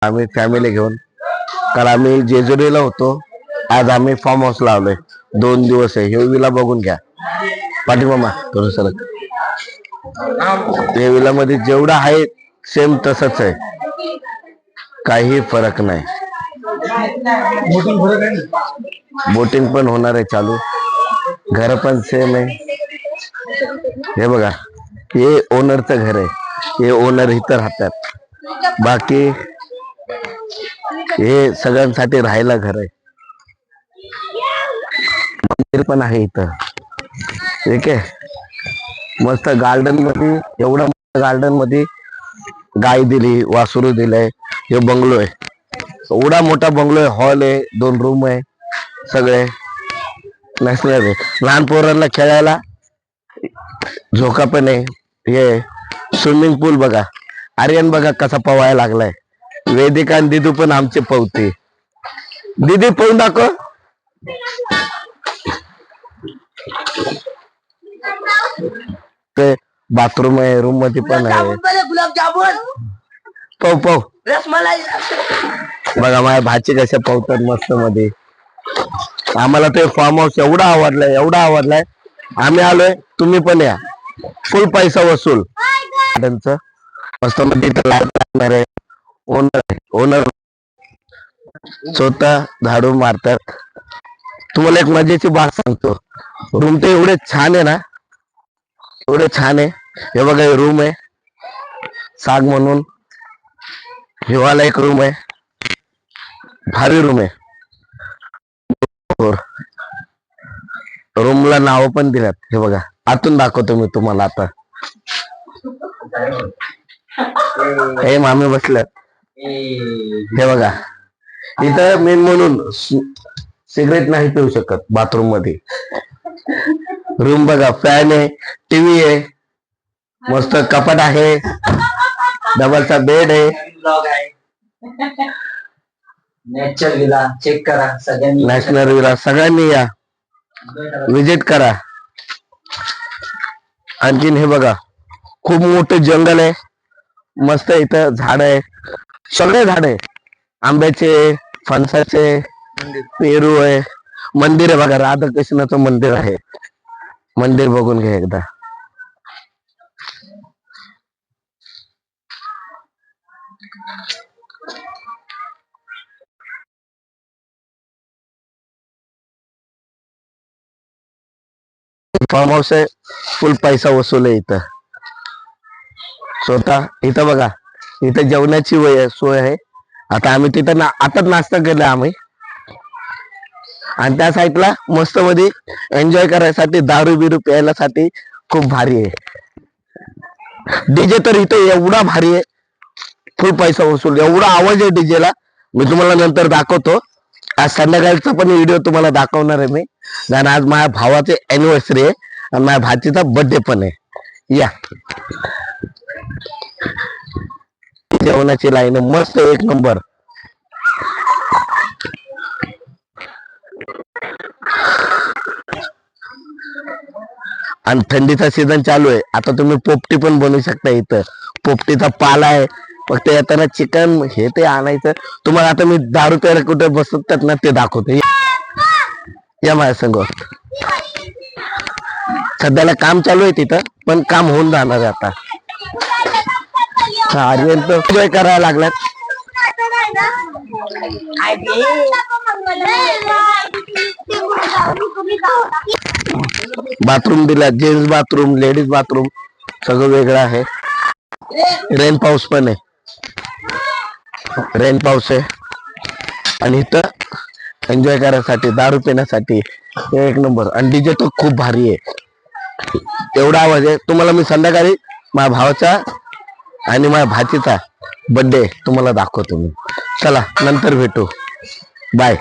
आम्ही फॅमिली घेऊन. काल आम्ही जेजुरीला होतो, आज आम्ही फार्म हाऊस लावलोय. 2 दिवस आहे. हे विला बघून घ्या. पाठीमामा थोडं सरक. हे विला मध्ये जेवढं आहे सेम तसंच आहे, काही फरक नाही. बोटिंग पण होणार आहे चालू, घर पण सेम आहे. हे बघा, हे ओनरचं घर आहे. हे ओनर इथं राहतात. बाकी हे सगळ्यांसाठी राहायला घर आहे. मंदिर पण आहे इथं. ठीक आहे. मस्त गार्डन मध्ये, एवढा गार्डन मध्ये गाय दिली, वासरू दिलंय. हे बंगलो आहे, एवढा मोठा बंगलो आहे. हॉल आहे, 2 रूम आहे, सगळे नॅशनल आहे. लहान पोरांना खेळायला झोका पण आहे. हे स्विमिंग पूल बघा. आर्यन बघा कसा पवायला लागलाय. वेदिका आणि दिदू पण आमचे पवते. दीदी पळून दाखव. ते बाथरूम आहे, रूम मध्ये पण आहे. पव पव बघा माझ्या भाची कशा पवतात मस्त मध्ये. आम्हाला ते फार्म हाऊस एवढा आवडलाय, एवढा आवडलाय. आम्ही आलोय, तुम्ही पण या. फुल पैसा वसूल. त्यांचं मस्त मध्ये लागणार आहे. ओनर स्वतः झाडू मारतात. तुम्हाला एक मजेची बात सांगतो. रूम ते एवढे छान आहे ना, एवढे छान आहे. हे बघा, हे रूम आहे साग म्हणून. हिवाला एक रूम आहे, भारी रूम आहे. रूमला नाव पण दिल्यात. हे बघा, आतून दाखवतो मी तुम्हाला आता. हे मामी बसल्यात. हे बघा, इथं मेन म्हणून सिगरेट नाही पिऊ शकत बाथरूम मध्ये. रूम बघा, फॅन आहे, टीव्ही आहे, मस्त कपाट आहे, डबलचा बेड आहे. नॅचरल विला चेक करा सगळ्यांनी. नॅशनल विला सगळ्यांनी या, विजिट करा. आणखीन हे बघा, खूप मोठं जंगल आहे. मस्त इथं झाड आहे, सगळे झाड आहे. आंब्याचे, फणसाचे, पेरू आहे. मंदिर आहे बघा, राधाकृष्णाचं मंदिर आहे. मंदिर बघून घ्या एकदा. फार्म हाऊस आहे, फुल पैसा वसूल आहे इथं. स्वतः इथं बघा, इथं जेवणाची सोय आहे. आता आम्ही तिथं आताच नाश्ता केला आम्ही. आणि त्या साईडला मस्त मध्ये एन्जॉय करायसाठी, दारू बिरू प्यायला साठी खूप भारी आहे. डीजे तर इथं एवढा भारी आहे, फुल पैसा वसूल. एवढा आवाज आहे डीजेला, मी तुम्हाला नंतर दाखवतो. आज संध्याकाळचा पण व्हिडिओ तुम्हाला दाखवणार आहे मी. कारण आज माझ्या भावाचे अॅनिव्हर्सरी आहे आणि माझ्या भाचीचा बर्थडे पण आहे. या, जेवणाची लाईन मस्त एक नंबर. आणि थंडीचा सीझन चालू आहे. आता तुम्ही पोपटी पण बनवू शकता इथं. पोपटीचा पाला आहे. फक्त येताना चिकन हे ते आणायचं. तुम्हाला आता मी दारू प्यायला कुठे बसतात ना ते दाखवतो. या माझ्या संग. सध्याला काम चालू आहे तिथं, पण काम होऊन जाणार आहे आता. आर्यन तर एन्जॉय करायला लागल्यात. बाथरूम दिला, जेंट्स बाथरूम, लेडीज बाथरूम, सगळं वेगळं आहे. रेन पाऊस पण आहे, रेन पाऊस आहे. आणि इथं एन्जॉय करायसाठी, दारू पिण्यासाठी एक नंबर. आणि डीजे तो खूप भारी आहे, एवढा आवाज आहे. तुम्हाला मी संध्याकाळी माझ्या भावाचा आणि माझ्या भाचीचा बर्थडे तुम्हाला दाखवतो मी. चला नंतर भेटू, बाय.